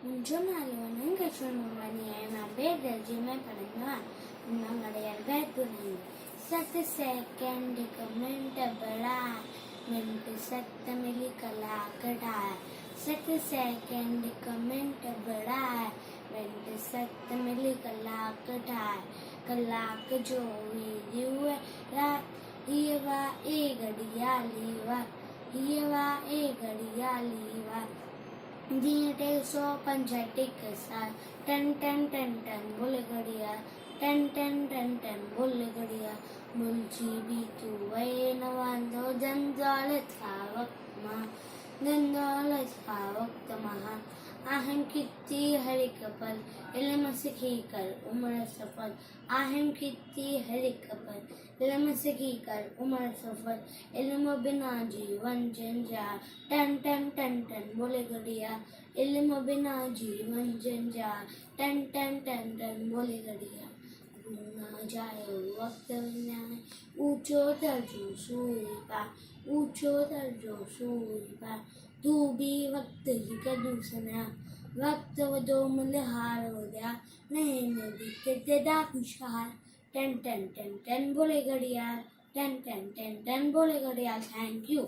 मुझे मालूम है कि सुनवानी है मैं बेदर्जी में पढ़ूंगा मंगड़ियार बैठूंगी सत सेकंड कमेंट बड़ा मिनट सत मिली कला कटा सत सेकंड कमेंट बड़ा मिनट सत मिली कला कटा कलाक जो वीडियो रात ये वा ए घड़िया लीवा ये वा ए घड़िया लीवा जीते 165 साल टन टन टन टन बोले घड़िया टन टन टन टन बोले घड़िया मुलची भी तू वे नवांदो जंजालत का वक्त मां जंजालत का वक्त महा आहम कितनी हरि कपल इल्म सीखी कर उम्र सफल आहम कितनी हरि कपल इल्म सीखी कर उम्र सफल इल्म बिना जीवन जंजाल टन टन टन टन बोले घड़िया इल्म बिना जीवन जंजाल टन टन टन टन बोले घड़िया ना जाए वक्त विन्याय ऊंचो दर्जो सूर्य पार ऊंचो दर्जो सूर्य पार तू भी वक्त ही कदू सना वक्त वदो मल्हार हो गया नहीं नदी के डाकुशार टन टन टन टन बोले घड़ियाल टन टन टन टन बोले घड़ियाल थैंक यू।